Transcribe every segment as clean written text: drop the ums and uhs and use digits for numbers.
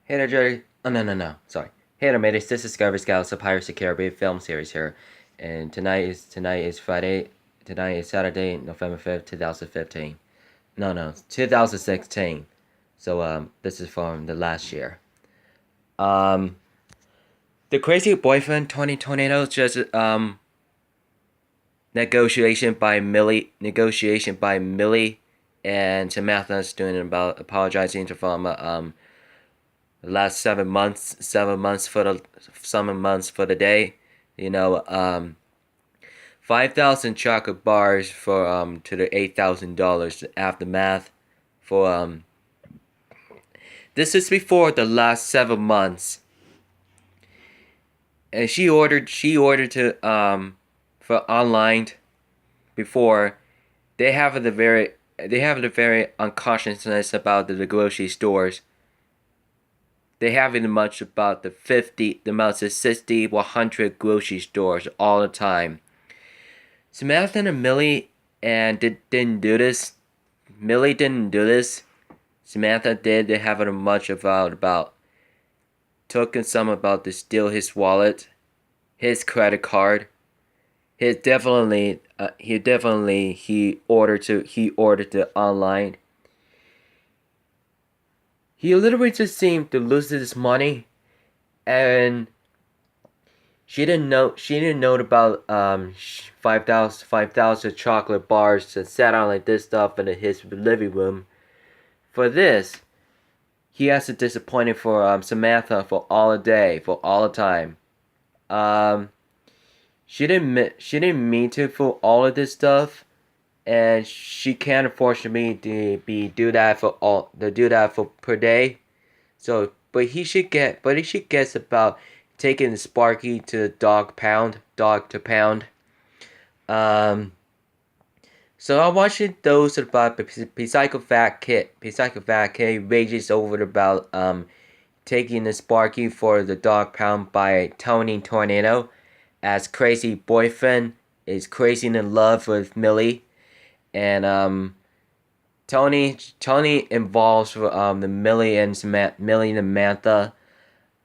Hey there, Jerry. Oh, no. Sorry. Hey there, mateys. This is Discovery Scouts, a Pirates of the Caribbean film series here. And tonight is Friday. Tonight is Saturday, November 5th, 2015. No, 2016. So, this is from the last year. Um, the Crazy Boyfriend 2020 just, negotiation by Milly and Samantha doing about apologizing to from, the last 7 months for the 7 months for the day. You know, 5,000 chocolate bars for to the $8,000 aftermath for this is before the last 7 months. And she ordered to for online before they have the very unconsciousness about the grocery stores. They haven't much about the amounts of 60, 100 grocery stores all the time. Samantha and Milly didn't do this. Milly didn't do this. Samantha did. They haven't much about took some about to steal his wallet, his credit card. He ordered to online. He literally just seemed to lose his money, and she didn't know about 5,000 chocolate bars that sat on like this stuff in his living room. For this, he has to disappoint for Samantha for all the day, for all the time. Um, she didn't mean to for all of this stuff, and she can't afford me to do that for per day. So, but he should get about taking Sparkie to the dog to pound. Um, so I'm watching those about the psychopath kid rages over about taking the Sparky for the dog pound by Tony Tornado, as crazy boyfriend is crazy in love with Milly, and Tony involves the Milly and Samantha,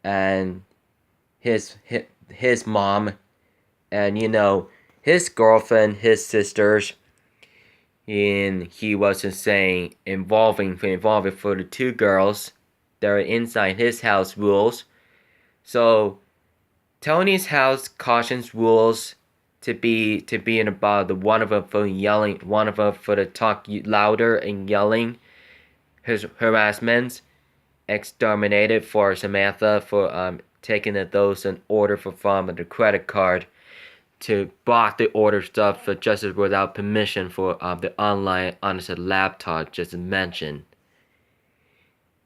and his mom, and his girlfriend, his sisters, and he wasn't saying involving for the two girls that are inside his house rules. So Tony's house cautions rules to be in about the one of them for yelling, one of them for the talk louder and yelling, his harassment, exterminated for Samantha for taking those in order from the credit card to block the order stuff for just without permission for the online on the laptop just mentioned.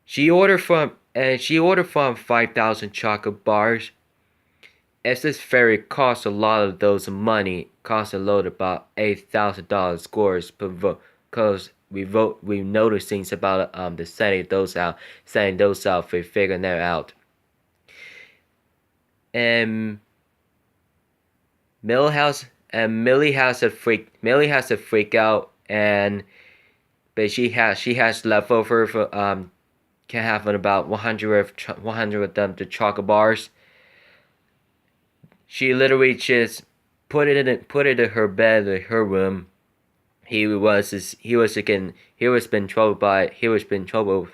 She ordered from 5,000 chocolate bars. As this ferry costs a lot of those money, costs a load about $8,000 scores per vote. Cause we noticed things about the sending those out for figuring that out. And Millie has a freak out, and but she has leftover for can have about 100 of them to chocolate bars. She literally just put it in her bed in her room. He was been trouble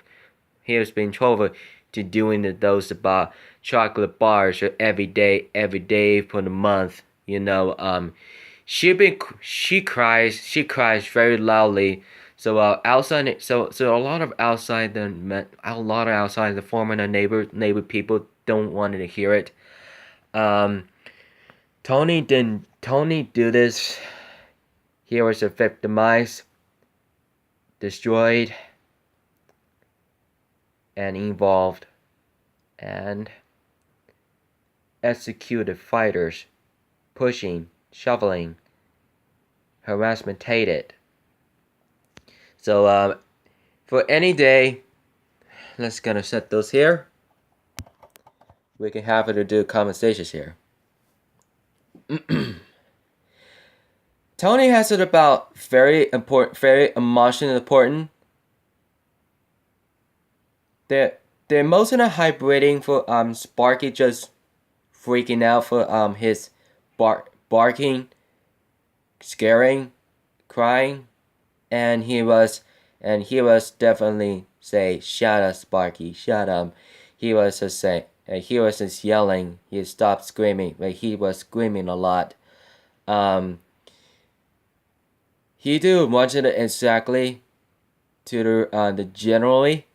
to doing those about chocolate bars every day for the month. She cries very loudly. So outside, so a lot of outside the former neighbor people don't want to hear it. Tony do this. He was victimized, destroyed, and involved, and executed fighters, pushing, shoveling, harassmentated. So for any day, let's gonna set those here. We can have it to do conversations here. Tony has it about very important, very emotionally important. the emotional hybriding for Sparkie just freaking out for his barking, scaring, crying, and he was definitely say, "Shut up, Sparkie, shut up." He was just say, he was just yelling. He stopped screaming, but he was screaming a lot. Um, he do wanted it exactly to the generally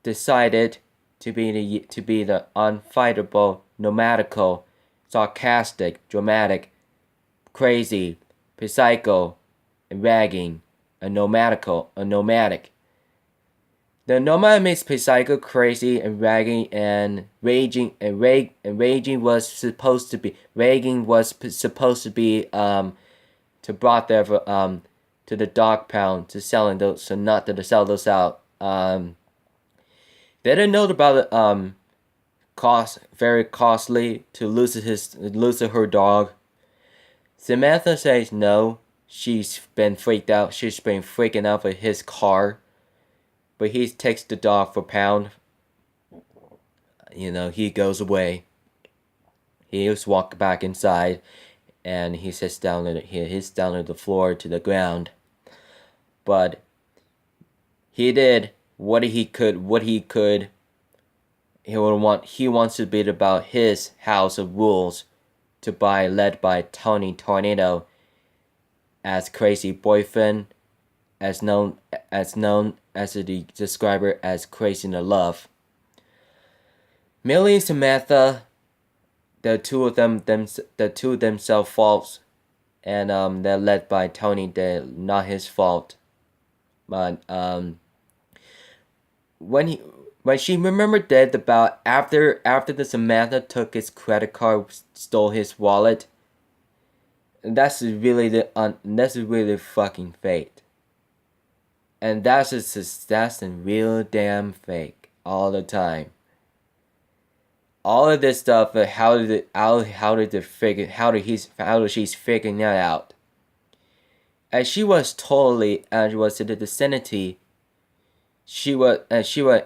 decided to be the unfightable, nomadical, sarcastic, dramatic, crazy, psycho, and ragging, a nomadic. The nomad makes psycho, crazy, and ragging, and raging was supposed to be to brought there for to the dog pound to selling those, so not to sell those out. They didn't know about it. Very costly to lose her dog. Samantha says no. She's been freaked out. She's been freaking out for his car, but he takes the dog for pound. You know, he goes away. He just walks back inside, and he sits down. He's down on the floor to the ground. But he did what he could. He wants to beat about his house of rules, led by Tony Tornado, as crazy boyfriend, as known as the describer as crazy in love. Milly and Samantha, the two of themselves faults, and they're led by Tony. They're not his fault, but when she remembered that about after the Samantha took his credit card, stole his wallet. That's really the fucking fate. And that's a real damn fake all the time. All of this stuff, how she's figuring that out. And she was totally, and was in the vicinity. She was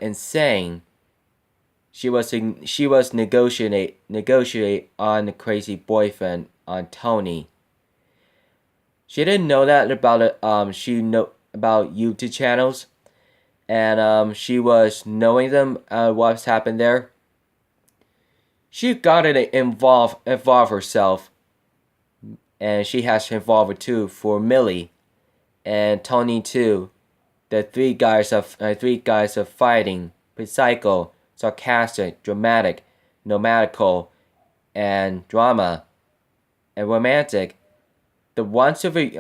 insane. She was negotiate on the crazy boyfriend on Tony. She didn't know that about it. She know about YouTube channels, and she was knowing them. What's happened there. She got to involve herself, and she has to involve her too for Milly, and Tony too. The three guys are fighting, psycho, sarcastic, dramatic, nomadical, and drama, and romantic. The once of it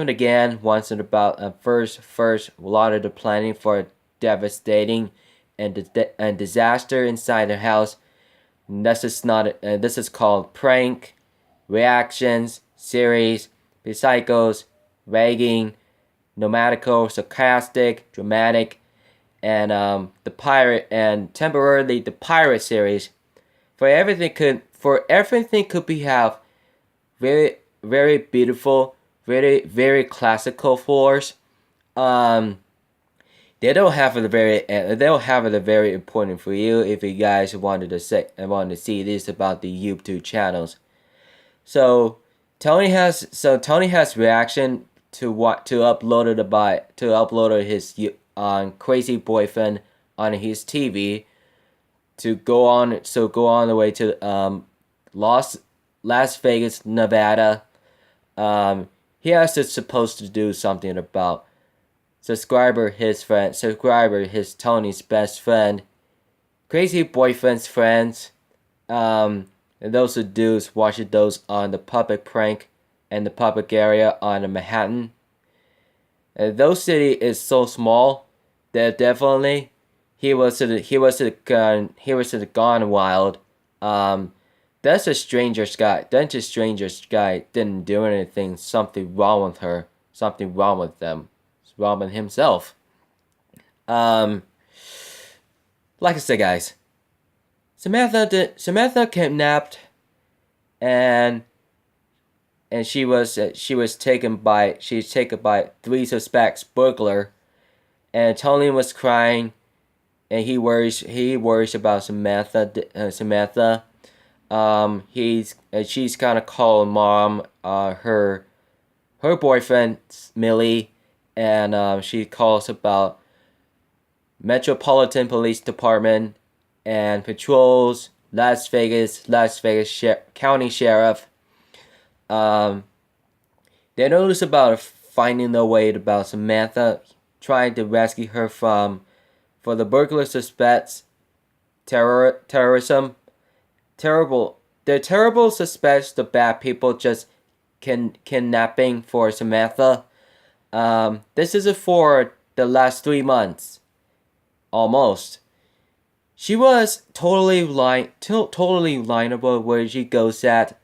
again, once in about first a lot of the planning for devastating and disaster inside the house. This is called prank, reactions, series, psychos, ragging, nomadical, sarcastic, dramatic, and the pirate, and temporarily the pirate series. For everything could be have very, very beautiful, very, very classical floors. They don't have it very important for you if you guys wanted to see this about the YouTube channels. So Tony has reaction to upload his crazy boyfriend on his TV to go on the way to Las Vegas, Nevada. He has to supposed to do something about subscriber his Tony's best friend, crazy boyfriend's friends, and those who dudes watching those on the public prank and the public area on the Manhattan. And those city is so small that definitely he was gone wild. That's a stranger's guy. Then just stranger's guy didn't do anything. Something wrong with her. Something wrong with them. Wrong with himself. Like I said, guys, Samantha kidnapped, and she was taken by three suspects, burglar, and Tony was crying. and he worries about Samantha. Samantha. She's kind of calling mom. Her boyfriend Millie, and she calls about Metropolitan Police Department and patrols, Las Vegas County Sheriff. Um, they notice about finding a way about Samantha trying to rescue her for the burglar suspects terrorism. The terrible suspects the bad people just kidnapping for Samantha. This is for the last 3 months, almost. She was totally lineable where she goes at.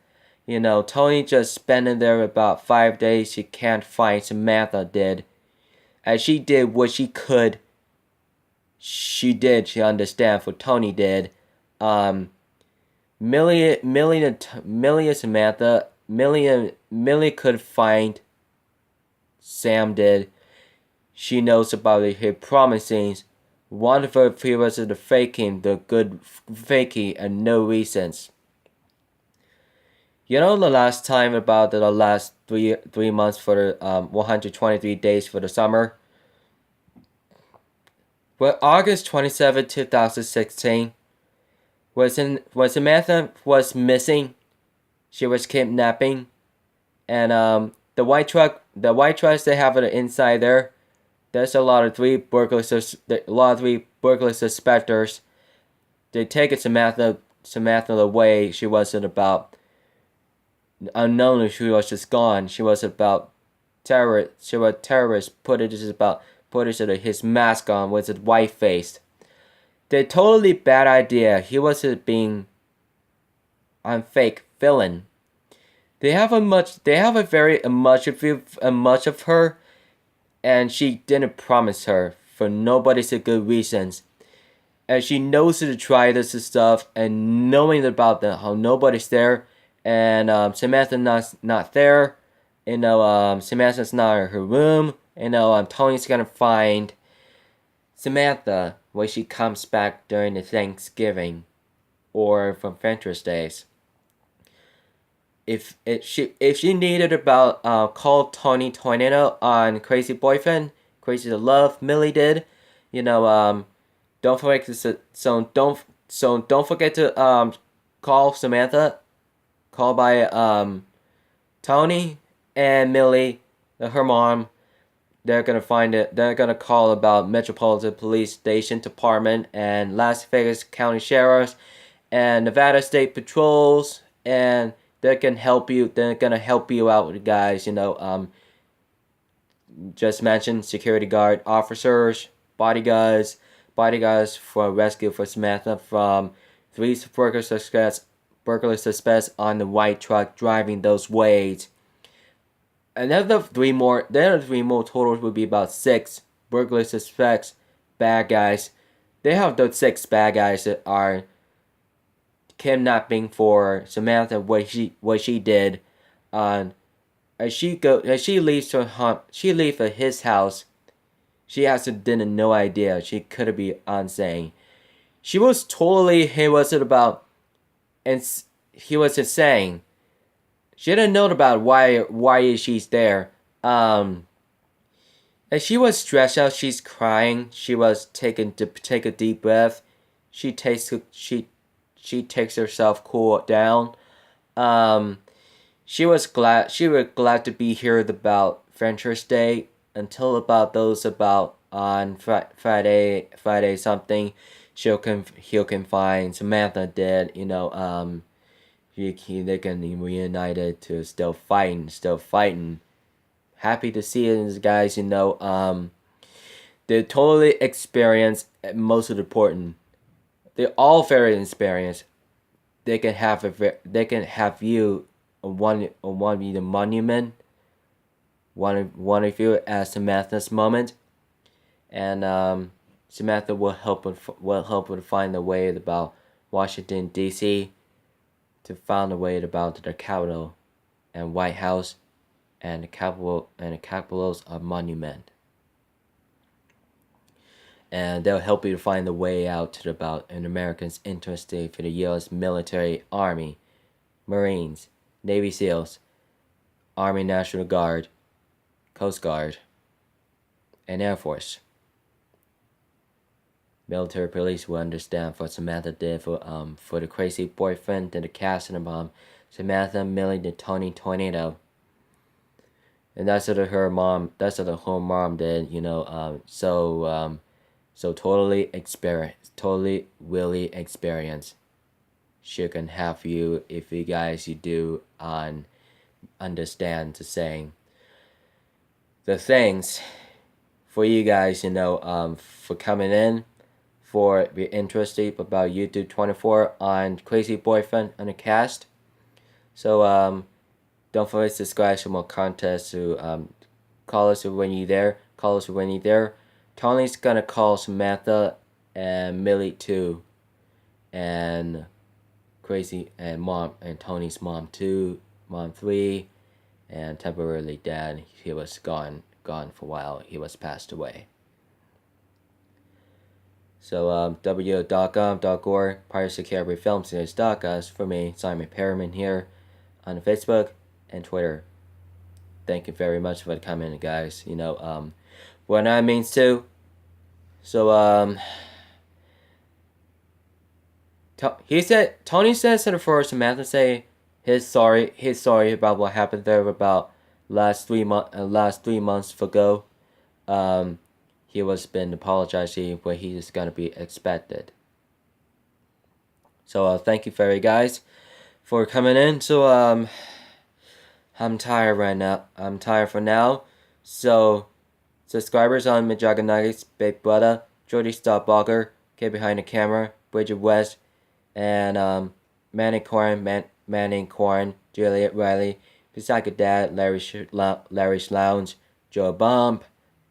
Tony just spending there about 5 days. She can't find Samantha did. As she did what she could. She understand what Tony did. Millie and Samantha, Millie could find Sam did. She knows about her promisings. One of her fears is the faking, the good faking, and no reasons. The last time about the last three months for the 123 days for the summer. Well, August 27, 2016, when Samantha was missing, she was kidnapping, and the white trucks they have it inside there. There's a lot of three burglar suspectors. They take Samantha away. She wasn't about unknown. She was just gone. She was about terrorist. She was terrorist. Put his mask on with his white face. The totally bad idea. He was being on fake villain. They have a very much of her, and she didn't promise her for nobody's good reasons. And she knows to try this stuff, and knowing about how nobody's there, and Samantha's not there. Samantha's not in her room. Tony's gonna find Samantha when she comes back during the Thanksgiving or from Ventress Days. If she needed about call Tony Tornado on Crazy Boyfriend, Crazy to Love, Millie did. Don't forget don't forget to call Samantha. Call by Tony and Millie, her mom. They're gonna find it. They're gonna call about Metropolitan Police Station Department and Las Vegas County Sheriffs and Nevada State Patrols, and they can help you. They're gonna help you out with guys. Just mentioned security guard officers, bodyguards for rescue for Samantha from three burglar suspects on the white truck driving those ways. Another three more totals would be about 6 burglar suspects, bad guys. They have those 6 bad guys that are kidnapping for Samantha. What she did, as she leaves his house. She didn't no idea. She could be insane. She was totally he was insane. She didn't know about why she's there. And she was stressed out. She's crying. She was take a deep breath. She takes herself cool down. She was glad to be here about Ventress Day until about on Friday something. He can find Samantha dead. They can be reunited to still fighting. Happy to see it, guys. They totally experienced most of the important. They're all very experienced. They can have you one the monument. One of you as Samantha's moment, and Samantha will help with find a way about Washington D.C. to find a way about the Capitol and White House and the Capitol's monument. and they'll help you to find the way out to about an American's interested for the U.S. military, Army, Marines, Navy SEALs, Army National Guard, Coast Guard, and Air Force. Military police will understand what Samantha did for the crazy boyfriend and the cast and the mom. Samantha, Milly, the Tony Tornado. And that's what her mom did, so totally really experience. She can help you if you guys do understand the saying. The things for you guys, for coming in, for be interested about YouTube24 on Crazy Boyfriend and the cast. So don't forget to subscribe for more contests to call us when you're there. Tony's gonna call Samantha and Milly too, and Crazy and mom and Tony's mom 2, mom 3, and temporarily dad. He was gone for a while. He was passed away. So w.com.org, Pirates of the Caribbean Film Series.com for me, Simon Perriman here on Facebook and Twitter. Thank you very much for coming, guys. What that means too. So Tony says to the first, Samantha say he's sorry about what happened there about last 3 months ago. He was been apologizing, but he is gonna be expected. So thank you very guys for coming in. So I'm tired right now. I'm tired for now. So subscribers on Majaga Nuggets, Big Brother, Jordy Starbucker, Kid Behind the Camera, Bridget West, and Manning Corn, Juliet Riley, Psycho Dad, Larry's Lounge, Joe Bump,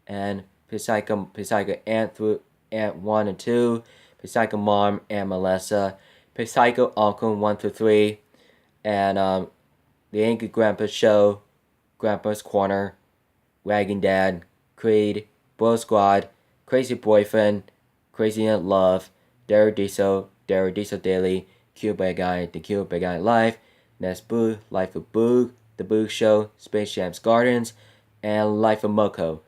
and Psycho Ant 1 and 2, Psycho Mom and Melissa, Psycho Uncle 1 through 3, and The Angry Grandpa Show, Grandpa's Corner, Wagon Dad, Creed, Bro Squad, Crazy Boyfriend, Crazy in Love, Dare Diesel Daily, Cuba Guy, The Cuba Guy Live, Nest Boo, Life of Boog, The Boog Show, Space Jam's Gardens, and Life of Moko.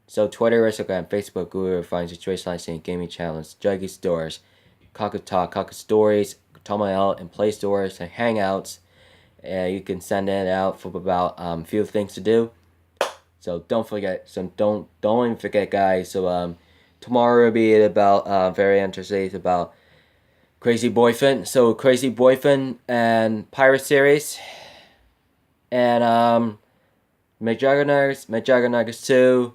So Twitter, Instagram, Facebook, Google finds your choice licensing, gaming challenge, Juggy Stores, Cocker Talk, Cocker Stories, Tomael, and Play Stores, and Hangouts. You can send it out for about few things to do. So don't forget. So don't even forget, guys. So tomorrow will be about very interesting about Crazy Boyfriend. So Crazy Boyfriend and Pirate Series, and Nuggets 2.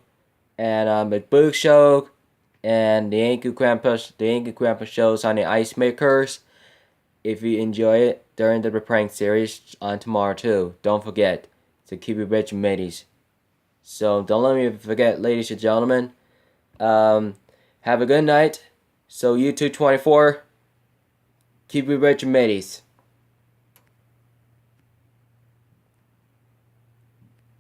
And the Boog Show, and the Angry Grandpa shows on the Ice Makers. If you enjoy it during the prank series on tomorrow too, don't forget to keep it rich and mateys. So don't let me forget, ladies and gentlemen. Have a good night. So YouTube24, keep it rich and mateys.